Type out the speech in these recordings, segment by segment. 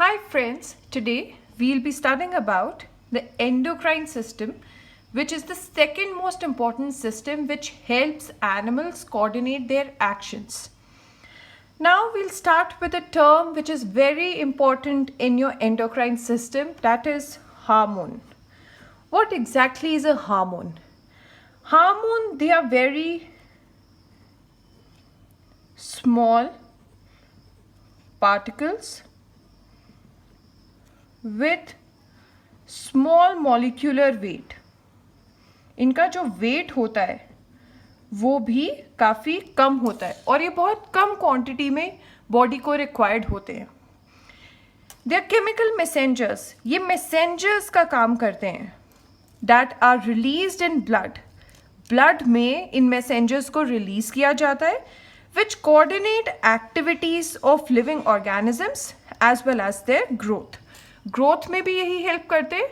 Hi friends, today we'll be studying about the endocrine system, which is the second most important system which helps animals coordinate their actions. Now we'll start with a term which is very important in your endocrine system, that is hormone. What exactly is a hormone? Hormone, they are very small particles with small molecular weight. इनका जो wait होता है वो भी काफ़ी कम होता है और ये बहुत कम क्वांटिटी में बॉडी को रिक्वायर्ड होते हैं. They are chemical messengers. ये मैसेंजर्स का काम करते हैं that are released in blood. Blood में इन मैसेंजर्स को रिलीज किया जाता है which coordinate activities of living organisms as well as their growth. Growth में भी यही हेल्प करते हैं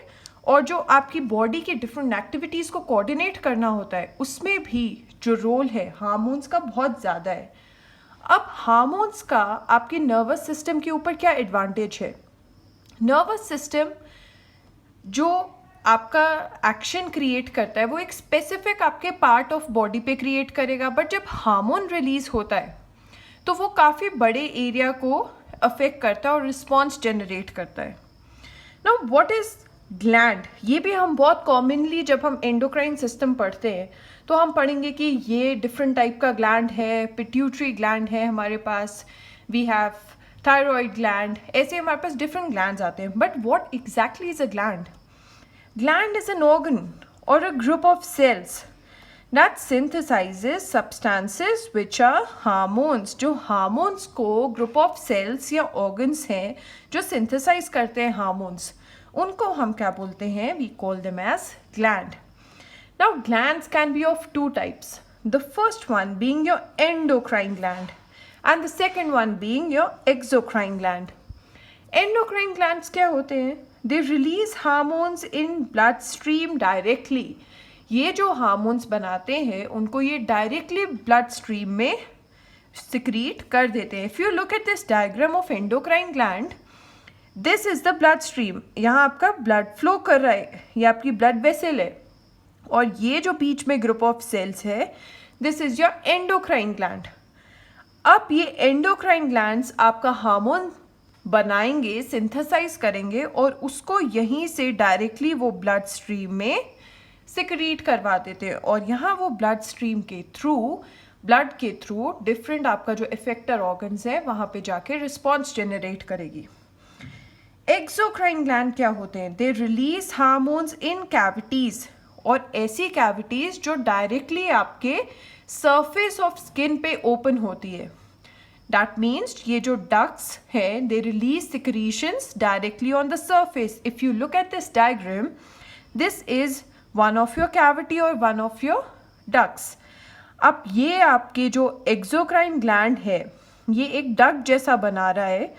और जो आपकी बॉडी की डिफरेंट एक्टिविटीज़ को कोऑर्डिनेट करना होता है उसमें भी जो रोल है हार्मोन्स का बहुत ज़्यादा है. अब हार्मोन्स का आपके नर्वस सिस्टम के ऊपर क्या एडवांटेज है? नर्वस सिस्टम जो आपका एक्शन क्रिएट करता है वो एक स्पेसिफिक आपके पार्ट ऑफ बॉडी पे क्रिएट करेगा, बट जब हार्मोन रिलीज होता है तो वो काफ़ी बड़े एरिया को अफेक्ट करता है और रिस्पॉन्स जनरेट करता है. Now what is gland? ये भी हम बहुत कॉमनली जब हम एंडोक्राइन सिस्टम पढ़ते हैं तो हम पढ़ेंगे कि ये डिफरेंट टाइप का ग्लैंड है. पिट्यूटरी ग्लैंड है हमारे पास, वी हैव थायराइड ग्लैंड, ऐसे हमारे पास डिफरेंट ग्लैंड्स आते हैं. But what exactly is a gland? Gland is an organ or a group of cells that synthesizes substances which are hormones. जो hormones को group of cells या organs हैं जो synthesize करते हैं hormones, उनको हम क्या बोलते हैं? We call them as gland. Now glands can be of two types. The first one being your endocrine gland and the second one being your exocrine gland. Endocrine glands क्या होते हैं? They release hormones in bloodstream directly. ये जो hormones बनाते हैं उनको ये directly blood stream में सिक्रीट कर देते हैं. If you look at this diagram of endocrine gland, this is the blood stream. यहाँ आपका ब्लड फ्लो कर रहा है, ये आपकी ब्लड वेसल है और ये जो बीच में ग्रुप ऑफ सेल्स है this is your endocrine gland. अब ये एंडोक्राइन ग्लैंड्स आपका हार्मोन बनाएंगे, सिंथेसाइज करेंगे और उसको यहीं से डायरेक्टली वो ब्लड स्ट्रीम में सिक्रीट करवा देते हैं और यहाँ वो ब्लड स्ट्रीम के थ्रू, ब्लड के थ्रू डिफरेंट आपका जो इफेक्टर ऑर्गन्स है वहाँ पे जाके रिस्पॉन्स जनरेट करेगी. एक्सोक्राइन ग्लैंड क्या होते हैं? They release hormones in cavities, और ऐसी कैविटीज जो डायरेक्टली आपके सरफेस ऑफ स्किन पे ओपन होती है. That means ये जो ducts है they release secretions directly on the surface. If you look at this diagram, this is one of your cavity or one of your ducts. अब ये आपके जो exocrine gland है ये एक duct जैसा बना रहा है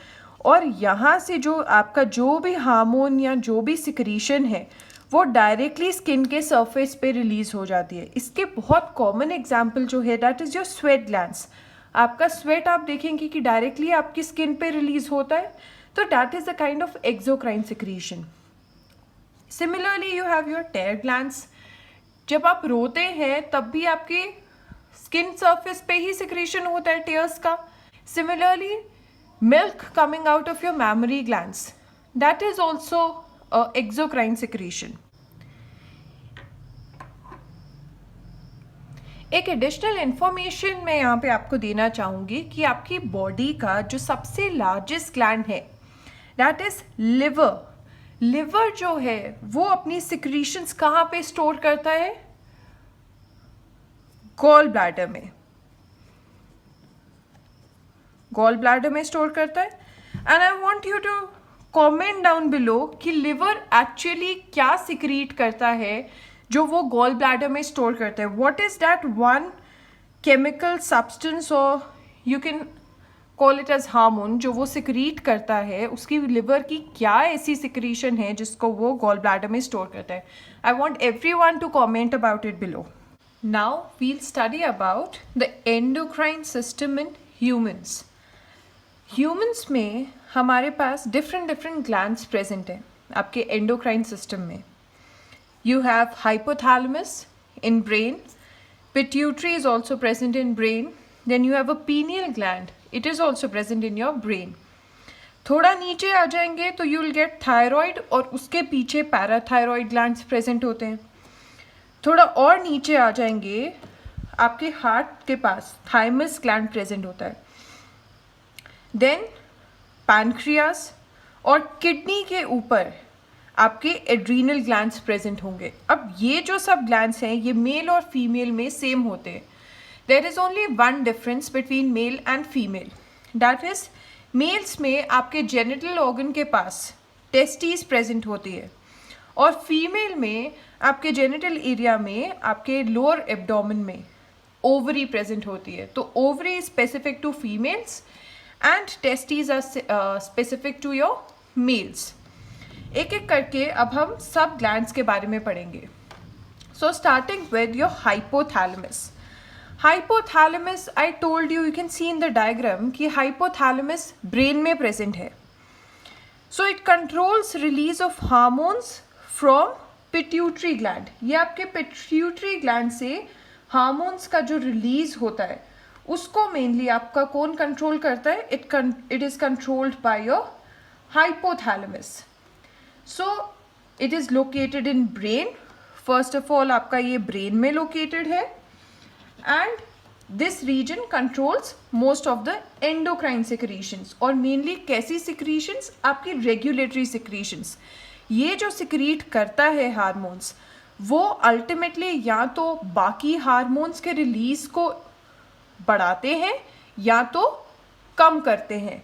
और यहाँ से जो आपका जो भी हार्मोन या जो भी सिक्रीशन है वो डायरेक्टली स्किन के सरफेस पे रिलीज हो जाती है. इसके बहुत कॉमन एग्जाम्पल जो है that is your sweat glands. आपका स्वेट आप देखेंगे कि डायरेक्टली आपकी स्किन पे रिलीज होता है, तो that is a kind of exocrine secretion. Similarly you have your tear glands. जब आप रोते हैं तब भी आपके स्किन सरफेस पे ही सिक्रीशन होता है टेयर्स का. Similarly milk coming out of your memory glands, that is also exocrine secretion. एक एडिशनल इन्फॉर्मेशन मैं यहाँ पे आपको देना चाहूँगी कि आपकी बॉडी का जो सबसे लार्जेस्ट ग्लैंड है दैट इज लिवर. लिवर जो है वो अपनी सिक्रीशंस कहाँ पे स्टोर करता है? गॉल ब्लैडर में. गॉल ब्लैडर में स्टोर करता है. And I want you to comment down below कि लिवर एक्चुअली क्या सिक्रीट करता है जो वो गॉल ब्लैडर में स्टोर करते हैं. What is that one chemical substance और you can call it as hormone जो वो सिक्रीट करता है? उसकी लिवर की क्या ऐसी सिक्रीशन है जिसको वो गॉल ब्लैडर में स्टोर करता है? I want everyone to comment about it below. Now we'll study about the endocrine system in humans. Humans में हमारे पास डिफरेंट डिफरेंट ग्लैंड्स प्रेजेंट हैं आपके एंडोक्राइन सिस्टम में. You have hypothalamus in brain. Pituitary is also present in brain. Then you have a pineal gland. It is also present in your brain. थोड़ा नीचे आ जाएंगे तो you will get thyroid और उसके पीछे parathyroid glands present होते हैं. थोड़ा और नीचे आ जाएंगे आपके हार्ट के पास thymus gland present होता है. Then pancreas और किडनी के ऊपर आपके एड्रीनल ग्लैंड्स प्रेजेंट होंगे. अब ये जो सब ग्लैंड्स हैं ये मेल और फीमेल में सेम होते हैं. There is only one difference between male and female. That is males में आपके जेनिटल ऑर्गन के पास टेस्टिस प्रेजेंट होती है और फीमेल में आपके जेनिटल एरिया में आपके लोअर एब्डोमेन में ओवरी प्रेजेंट होती है. तो ovary is specific to females and testis are specific to your males. एक एक करके अब हम सब ग्लैंड्स के बारे में पढ़ेंगे. So starting with your hypothalamus. Hypothalamus I told you can see in the diagram कि हाइपोथैलेमस ब्रेन में प्रेजेंट है. So it controls release of hormones from pituitary gland. ये आपके पिट्यूटरी ग्लैंड से हार्मोन्स का जो रिलीज होता है उसको मेनली आपका कौन कंट्रोल करता है? It is controlled by your hypothalamus. So it is located in brain. First of all आपका ये brain में located है and this region controls most of the endocrine secretions. और mainly कैसी secretions? आपकी regulatory secretions. ये जो secrete करता है हार्मोन्स वो अल्टीमेटली या तो बाकी हार्मोन्स के रिलीज को बढ़ाते हैं या तो कम करते हैं.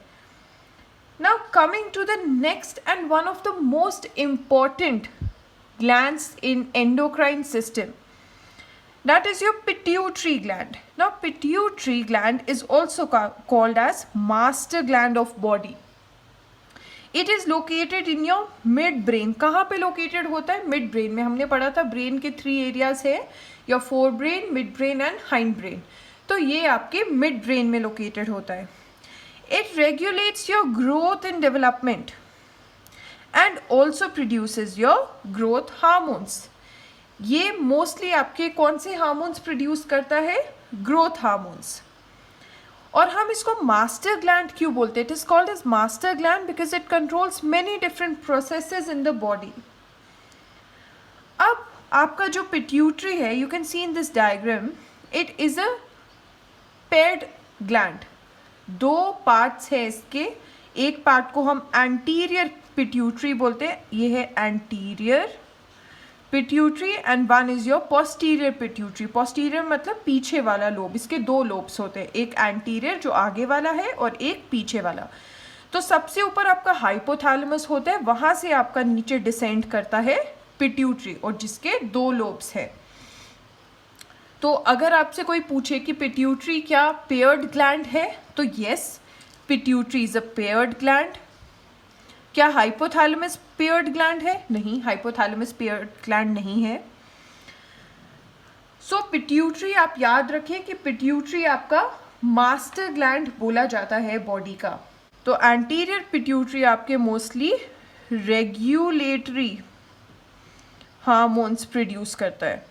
Now coming to the next and one of the most important glands in endocrine system, that is your pituitary gland. Now pituitary gland is also called as master gland of body. It is located in your mid brain. कहाँ पे located होता है? Mid brain में. हमने पढ़ा था brain के 3 areas है, your forebrain, mid brain and hind brain. तो ये आपके mid brain में located होता है. It regulates your growth and development and also produces your growth hormones. ये mostly आपके कौन से hormones produce करता है? Growth hormones. और हम इसको master gland क्यों बोलते हैं? It is called as master gland because it controls many different processes in the body. अब आपका जो pituitary है, you can see in this diagram, it is a paired gland. 2 parts है इसके. एक पार्ट को हम एंटीरियर पिट्यूटरी बोलते हैं, ये है anterior pituitary and one is your posterior pituitary. Posterior मतलब पीछे वाला लोब. इसके 2 लोब्स होते हैं, एक एंटीरियर जो आगे वाला है और एक पीछे वाला. तो सबसे ऊपर आपका हाइपोथैलेमस होता है, वहाँ से आपका नीचे डिसेंड करता है पिट्यूटरी और जिसके 2 लोब्स है. तो अगर आपसे कोई पूछे कि पिट्यूटरी क्या पेयर्ड ग्लैंड है तो yes, pituitary is a paired gland. क्या हाइपोथैलेमस पेयर्ड ग्लैंड है? नहीं, हाइपोथैलेमस पेयर्ड ग्लैंड नहीं है. सो पिट्यूटरी आप याद रखें कि पिट्यूटरी आपका मास्टर ग्लैंड बोला जाता है बॉडी का. तो एंटीरियर पिट्यूटरी आपके मोस्टली रेगुलेटरी हार्मोन्स प्रोड्यूस करता है.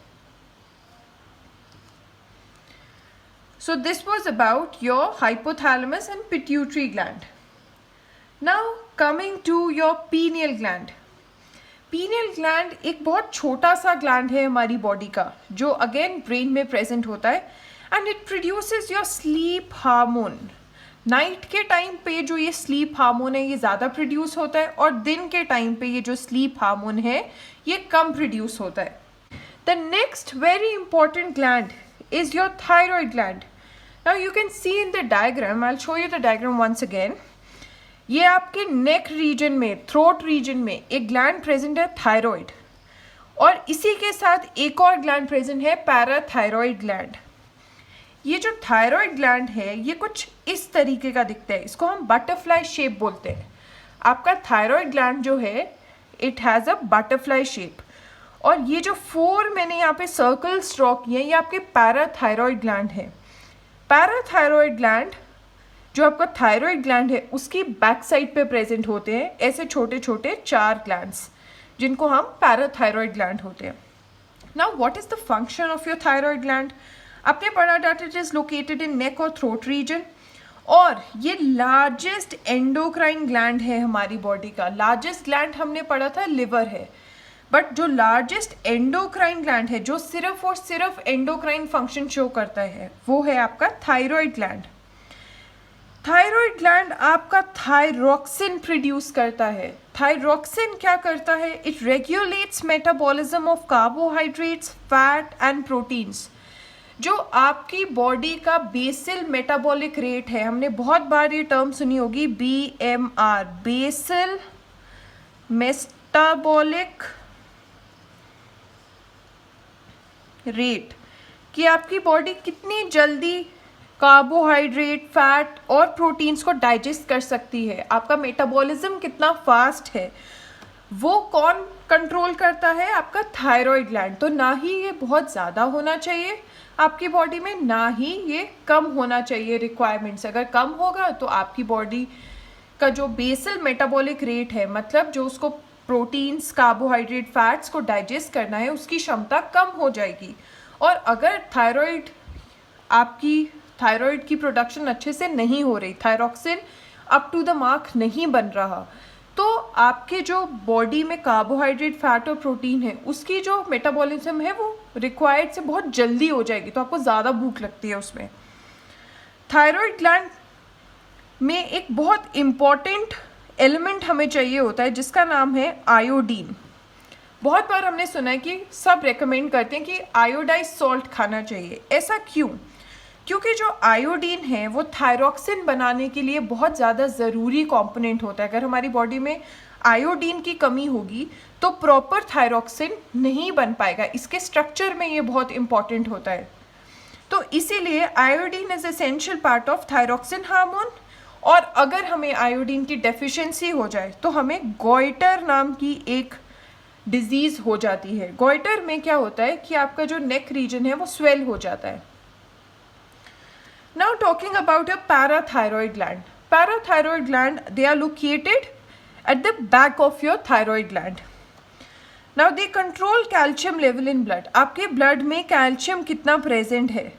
So this was about your hypothalamus and pituitary gland. Now coming to your pineal gland. Pineal gland एक बहुत छोटा सा gland है हमारी बॉडी का जो again brain में present होता है and it produces your sleep hormone. Night के टाइम पे जो ये स्लीप हार्मोन है ये ज़्यादा प्रोड्यूस होता है और दिन के टाइम पे ये जो स्लीप हार्मोन है ये कम प्रोड्यूस होता है. The next very important gland is your thyroid gland. Now you can see in the diagram, I'll show you the diagram once again. ये आपके नेक रीजन में, थ्रोट रीजन में एक ग्लैंड प्रेजेंट है थायराइड और इसी के साथ एक और ग्लैंड प्रेजेंट है पैराथायरॉइड ग्लैंड. ये जो थायराइड ग्लैंड है ये कुछ इस तरीके का दिखता है, इसको हम बटरफ्लाई शेप बोलते हैं. आपका थायराइड ग्लैंड जो है it has a butterfly shape और ये जो 4 मैंने यहाँ पे सर्कल्स ड्रॉ किए हैं ये आपके पैराथायरॉइड ग्लैंड है. पैराथायरॉइड ग्लैंड जो आपका थायराइड ग्लैंड है उसकी बैक साइड पे प्रेजेंट होते हैं ऐसे छोटे छोटे 4 ग्लैंड्स, जिनको हम पैराथायरॉयड ग्लैंड होते हैं. Now what is the function of your thyroid gland? आपने पढ़ा that it is located in neck और थ्रोट रीजन, और ये लार्जेस्ट एंडोक्राइन ग्लैंड है हमारी बॉडी का. लार्जेस्ट ग्लैंड हमने पढ़ा था लिवर है, बट जो लार्जेस्ट एंडोक्राइन ग्लैंड है, जो सिर्फ और सिर्फ एंडोक्राइन फंक्शन शो करता है, वो है आपका थायराइड ग्लैंड. थायराइड ग्लैंड आपका थायरोक्सिन प्रोड्यूस करता है. थायरोक्सिन क्या करता है? It regulates metabolism of carbohydrates, fat and proteins. जो आपकी बॉडी का बेसल मेटाबॉलिक रेट है, हमने बहुत बार ये टर्म सुनी होगी, BMR, बेसल मेटाबॉलिक रेट, कि आपकी बॉडी कितनी जल्दी कार्बोहाइड्रेट, फैट और प्रोटीन्स को डाइजेस्ट कर सकती है, आपका मेटाबॉलिज्म कितना फास्ट है, वो कौन कंट्रोल करता है? आपका थायराइड ग्लैंड. तो ना ही ये बहुत ज़्यादा होना चाहिए आपकी बॉडी में, ना ही ये कम होना चाहिए रिक्वायरमेंट्स. अगर कम होगा तो आपकी बॉडी का जो बेसल मेटाबॉलिक रेट है, मतलब जो उसको प्रोटीन्स, कार्बोहाइड्रेट, फैट्स को डाइजेस्ट करना है, उसकी क्षमता कम हो जाएगी. और अगर थायराइड की प्रोडक्शन अच्छे से नहीं हो रही, thyroxine up to the mark नहीं बन रहा, तो आपके जो बॉडी में कार्बोहाइड्रेट, फैट और प्रोटीन है, उसकी जो मेटाबॉलिज्म है वो रिक्वायर्ड से बहुत जल्दी हो जाएगी, तो आपको ज़्यादा भूख लगती है उसमें. थायराइड ग्लैंड में एक बहुत इम्पॉर्टेंट एलिमेंट हमें चाहिए होता है जिसका नाम है आयोडीन. बहुत बार हमने सुना है कि सब रेकमेंड करते हैं कि आयोडाइज सॉल्ट खाना चाहिए. ऐसा क्यों? क्योंकि जो आयोडीन है वो थायरोक्सिन बनाने के लिए बहुत ज़्यादा ज़रूरी कंपोनेंट होता है. अगर हमारी बॉडी में आयोडीन की कमी होगी तो प्रॉपर थायरोक्सिन नहीं बन पाएगा. इसके स्ट्रक्चर में ये बहुत इंपॉर्टेंट होता है. तो इसीलिए iodine is essential part of thyroxine hormone. और अगर हमें आयोडीन की डेफिशिएंसी हो जाए तो हमें गॉइटर नाम की एक डिजीज़ हो जाती है. गॉइटर में क्या होता है कि आपका जो नेक रीजन है वो स्वेल हो जाता है. Now talking about a parathyroid gland. Parathyroid gland, they are located at the back of your thyroid gland. Now they control calcium level in blood. आपके ब्लड में कैल्शियम कितना प्रेजेंट है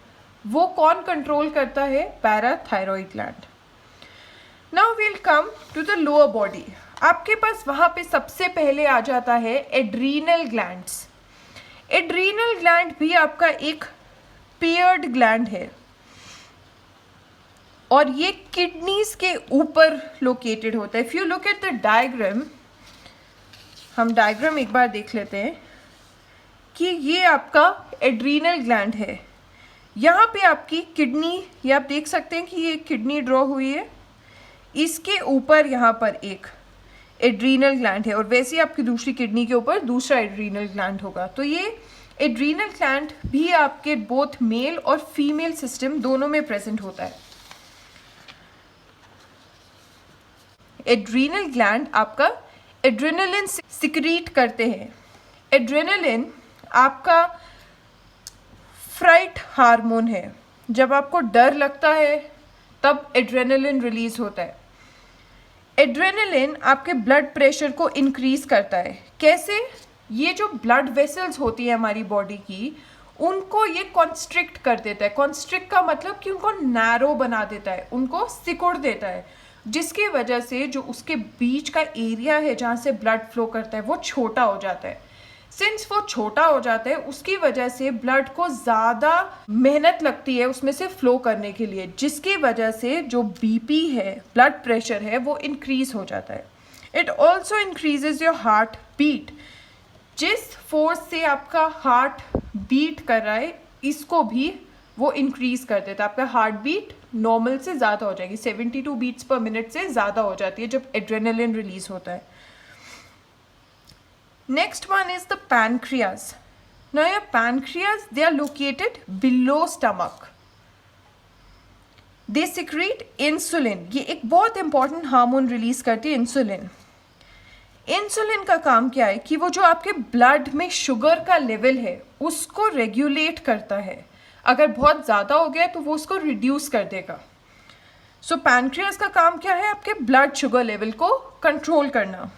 वो कौन कंट्रोल करता है? Parathyroid gland. Now we'll come to the lower body. आपके पास वहाँ पे सबसे पहले आ जाता है एड्रीनल ग्लैंड्स. एड्रीनल ग्लैंड भी आपका एक पेयर्ड ग्लैंड है और ये किडनीज के ऊपर लोकेटेड होता है. If you look at the diagram, हम डायग्राम एक बार देख लेते हैं कि ये आपका एड्रीनल ग्लैंड है. यहाँ पे आपकी किडनी, ये आप देख सकते हैं कि ये किडनी ड्रॉ हुई है, इसके ऊपर यहाँ पर एक एड्रीनल ग्लैंड है और वैसे ही आपकी दूसरी किडनी के ऊपर दूसरा एड्रीनल ग्लैंड होगा. तो ये एड्रीनल ग्लैंड भी आपके बोथ मेल और फीमेल सिस्टम दोनों में प्रेजेंट होता है. एड्रीनल ग्लैंड आपका एड्रेनलिन सिक्रीट करते हैं. एड्रेनलिन आपका फ्राइट हार्मोन है. जब आपको डर लगता है तब एड्रेनलिन रिलीज होता है. एड्रेनलिन आपके ब्लड प्रेशर को इंक्रीज करता है. कैसे? ये जो ब्लड वेसल्स होती है हमारी बॉडी की, उनको ये कॉन्स्ट्रिक्ट कर देता है. कॉन्स्ट्रिक्ट का मतलब कि उनको नैरो बना देता है, उनको सिकुड़ देता है, जिसकी वजह से जो उसके बीच का एरिया है जहाँ से ब्लड फ्लो करता है वो छोटा हो जाता है. सिंस वो छोटा हो जाता है उसकी वजह से ब्लड को ज़्यादा मेहनत लगती है उसमें से फ्लो करने के लिए, जिसकी वजह से जो बीपी है, ब्लड प्रेशर है, वो इंक्रीज हो जाता है. It also increases your heartbeat. जिस फोर्स से आपका हार्ट बीट कर रहा है इसको भी वो इंक्रीज कर देता है. आपका हार्ट बीट नॉर्मल से ज़्यादा हो जाएगी, 72 बीट्स पर मिनट से ज़्यादा हो जाती है जब एड्रेनलिन रिलीज होता है. Next one is the pancreas. Now your pancreas, they are located below stomach. They secrete insulin. ये एक बहुत इंपॉर्टेंट हार्मोन रिलीज करती है, इंसुलिन. इंसुलिन का काम क्या है कि वो जो आपके ब्लड में शुगर का लेवल है उसको रेगुलेट करता है. अगर बहुत ज़्यादा हो गया तो वो उसको रिड्यूस कर देगा. सो पैनक्रियाज का काम क्या है? आपके ब्लड शुगर लेवल को कंट्रोल करना।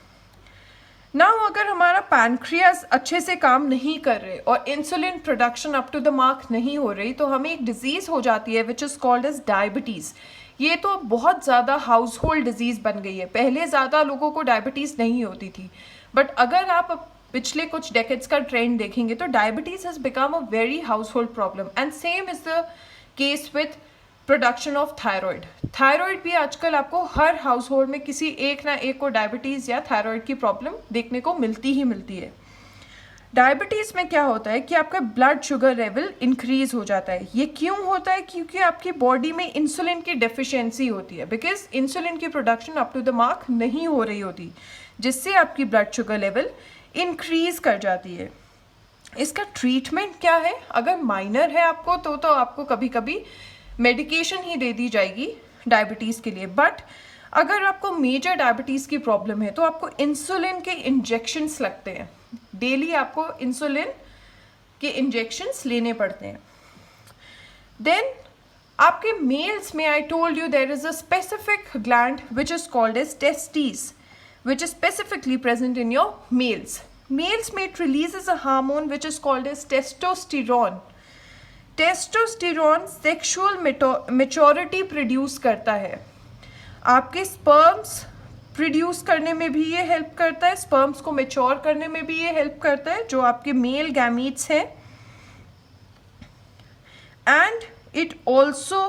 नाउ अगर हमारा पैनक्रियाज अच्छे से काम नहीं कर रहे और insulin production up to the mark नहीं हो रही, तो हमें एक डिजीज़ हो जाती है which is called as diabetes. ये तो बहुत ज़्यादा हाउस होल्ड डिजीज़ बन गई है। पहले ज़्यादा लोगों को डायबिटीज़ नहीं होती थी, बट अगर आप पिछले कुछ डेकेड्स का ट्रेंड देखेंगे तो diabetes has become a very house hold problem. And same is the case with production of thyroid. Thyroid भी आजकल आपको हर हाउस होल्ड में किसी एक ना एक को डायबिटीज़ या थायराइड की प्रॉब्लम देखने को मिलती ही मिलती है। डायबिटीज़ में क्या होता है कि आपका ब्लड शुगर लेवल इंक्रीज हो जाता है। ये क्यों होता है? क्योंकि आपकी बॉडी में इंसुलिन की डेफिशिएंसी होती है, बिकॉज इंसुलिन की production up to the mark नहीं हो रही होती, जिससे आपकी ब्लड शुगर लेवल इंक्रीज कर जाती है। इसका ट्रीटमेंट क्या है? अगर माइनर है आपको तो आपको कभी कभी मेडिकेशन ही दे दी जाएगी डायबिटीज़ के लिए, बट अगर आपको मेजर डायबिटीज़ की प्रॉब्लम है तो आपको इंसुलिन के इंजेक्शंस लगते हैं। डेली आपको इंसुलिन के इंजेक्शंस लेने पड़ते हैं। देन आपके मेल्स में, I told you there is a specific gland which is called as testis, which is specifically present in your males. Males may it releases a hormone which is called as testosterone. Testosterone sexual maturity produce करता है। आपके sperms produce करने में भी ये help करता है, sperms को मेच्योर करने में भी ये हेल्प करता है, जो आपके मेल गैमीट्स हैं। And it also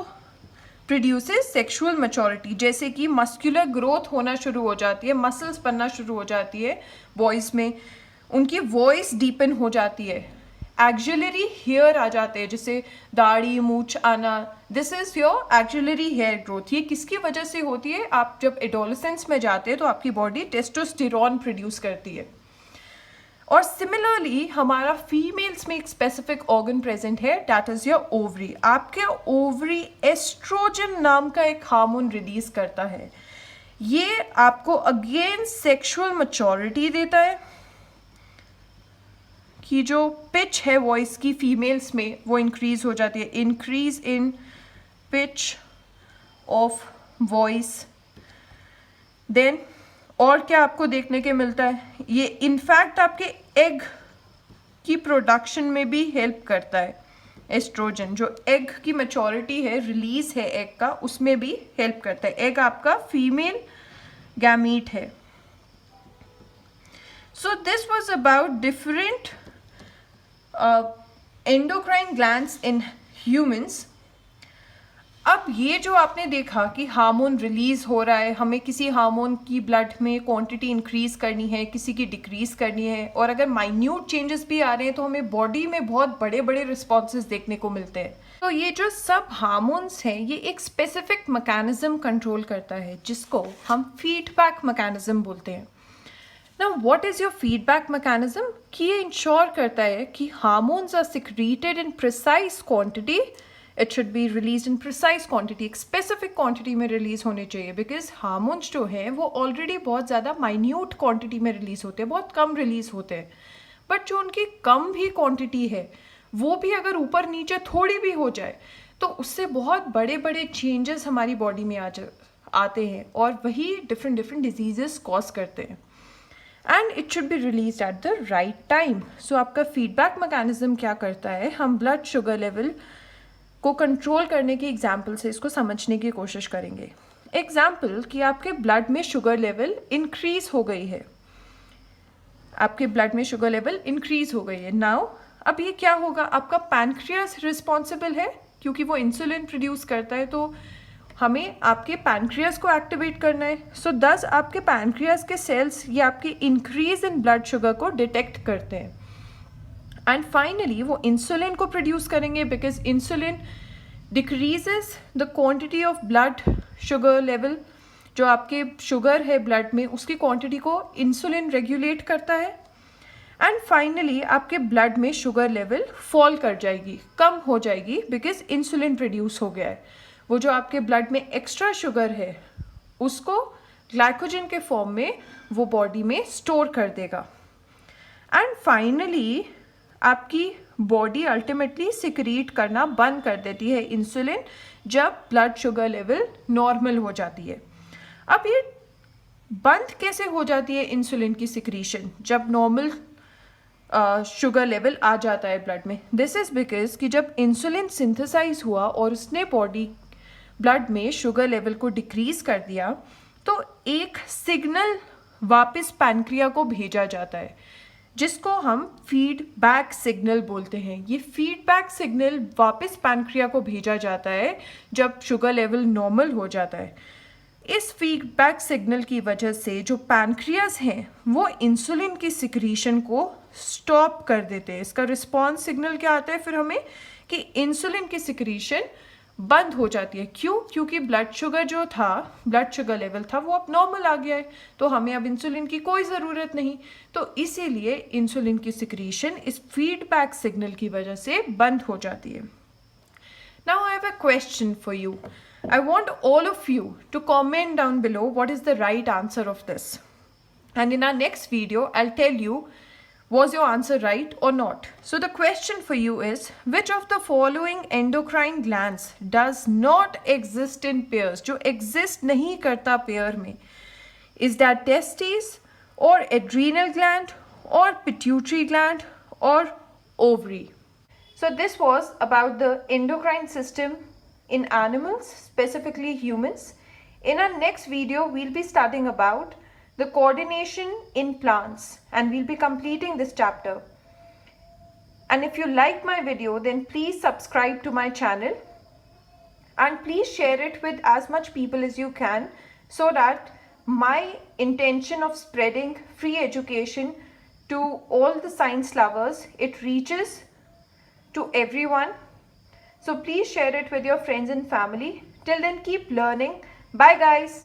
produces sexual maturity, जैसे कि मस्कुलर ग्रोथ होना शुरू हो जाती है, मसल्स बनना शुरू हो जाती है बॉयज़ में, उनकी वॉइस डीपन हो जाती है, एक्सिलरी हेयर आ जाते हैं, जैसे दाढ़ी मूछ आना। This is your axillary hair growth. ये किसकी वजह से होती है? आप जब एडोलेसेंस में जाते हैं तो आपकी बॉडी टेस्टोस्टेरोन प्रोड्यूस करती है। और सिमिलरली हमारा फीमेल्स में एक स्पेसिफिक ऑर्गन प्रेजेंट है, दैट इज योर ओवरी। आपके ओवरी एस्ट्रोजन नाम का एक हार्मोन रिलीज करता है। ये आपको अगेन सेक्सुअल मैच्योरिटी देता है, कि जो पिच है वॉइस की फीमेल्स में वो इंक्रीज हो जाती है, increase in pitch of voice. Then और क्या आपको देखने के मिलता है? ये इनफैक्ट आपके एग की प्रोडक्शन में भी हेल्प करता है। एस्ट्रोजन जो एग की मैच्योरिटी है, रिलीज है एग का, उसमें भी हेल्प करता है। एग आपका फीमेल गैमीट है। So this was about different endocrine glands in humans. अब ये जो आपने देखा कि हार्मोन रिलीज हो रहा है, हमें किसी हार्मोन की ब्लड में क्वांटिटी इंक्रीज करनी है, किसी की डिक्रीज करनी है, और अगर माइन्यूट चेंजेस भी आ रहे हैं तो हमें बॉडी में बहुत बड़े बड़े रिस्पॉन्सेज देखने को मिलते हैं। तो ये जो सब हार्मोन्स हैं, ये एक स्पेसिफिक मैकेनिज्म कंट्रोल करता है, जिसको हम फीडबैक मैकेनिज्म बोलते हैं। Now what is your feedback mechanism? कि ये इंश्योर करता है कि hormones are secreted in precise quantity, it should be release in precise quantity, एक स्पेसिफिक क्वांटिटी में रिलीज होने चाहिए, बिकॉज हार्मोन्स जो हैं वो ऑलरेडी बहुत ज़्यादा माइन्यूट क्वांटिटी में रिलीज होते हैं, बहुत कम रिलीज होते हैं। बट जो उनकी कम भी क्वांटिटी है, वो भी अगर ऊपर नीचे थोड़ी भी हो जाए तो उससे बहुत बड़े बड़े चेंजेस हमारी बॉडी में आते हैं, और वही डिफरेंट डिफरेंट डिजीजेस कॉज करते हैं। And it should be release at the right time. So आपका फीडबैक मैकेनिज्म क्या करता है? हम ब्लड शुगर लेवल को कंट्रोल करने की एग्जाम्पल से इसको समझने की कोशिश करेंगे। एग्जाम्पल कि आपके ब्लड में शुगर लेवल इंक्रीज हो गई है, आपके ब्लड में शुगर लेवल इंक्रीज हो गई है। नाउ अब ये क्या होगा? आपका पैनक्रियास रिस्पॉन्सिबल है, क्योंकि वो इंसुलिन प्रोड्यूस करता है, तो हमें आपके पैनक्रियास को एक्टिवेट करना है। सो दस आपके पैनक्रियास के सेल्स ये आपके इंक्रीज इन ब्लड शुगर को डिटेक्ट करते हैं, एंड फाइनली वो इंसुलिन को प्रोड्यूस करेंगे, because insulin decreases the quantity of blood sugar level. जो आपके शुगर है ब्लड में, उसकी क्वांटिटी को इंसुलिन रेगुलेट करता है, एंड फाइनली आपके ब्लड में शुगर लेवल फॉल कर जाएगी, कम हो जाएगी, बिकॉज इंसुलिन प्रोड्यूस हो गया है। वो जो आपके ब्लड में एक्स्ट्रा शुगर है उसको ग्लाइकोजन के फॉर्म में वो बॉडी में स्टोर कर देगा, एंड फाइनली आपकी बॉडी अल्टीमेटली सिक्रीट करना बंद कर देती है इंसुलिन, जब ब्लड शुगर लेवल नॉर्मल हो जाती है। अब ये बंद कैसे हो जाती है इंसुलिन की सिक्रीशन जब नॉर्मल शुगर लेवल आ जाता है ब्लड में? दिस इज़ बिकॉज कि जब इंसुलिन सिंथेसाइज हुआ और उसने बॉडी ब्लड में शुगर लेवल को डिक्रीज कर दिया, तो एक सिग्नल वापस पैनक्रिया को भेजा जाता है जिसको हम फीडबैक सिग्नल बोलते हैं। ये फीडबैक सिग्नल वापस पैनक्रिया को भेजा जाता है जब शुगर लेवल नॉर्मल हो जाता है। इस फीडबैक सिग्नल की वजह से जो पैनक्रियास हैं वो इंसुलिन की सिक्रीशन को स्टॉप कर देते हैं। इसका रिस्पॉन्स सिग्नल क्या आता है फिर हमें कि इंसुलिन की सिक्रीशन बंद हो जाती है। क्यों? क्योंकि ब्लड शुगर लेवल था वो अब नॉर्मल आ गया है, तो हमें अब इंसुलिन की कोई ज़रूरत नहीं। तो इसीलिए इंसुलिन की सिक्रीशन इस फीडबैक सिग्नल की वजह से बंद हो जाती है। Now I have a question for you. I want all of you to comment down below what is the right answer of this. And in our next video, I'll tell you was your answer right or not. So the question for you is, which of the following endocrine glands does not exist in pairs? जो exist नहीं करता pair में. Is that testes or adrenal gland or pituitary gland or ovary? So this was about the endocrine system in animals, specifically humans. In our next video, we'll be studying about the coordination in plants and we'll be completing this chapter. And if you like my video, then please subscribe to my channel and please share it with as much people as you can so that my intention of spreading free education to all the science lovers, it reaches to everyone. So please share it with your friends and family. Till then, keep learning. Bye guys.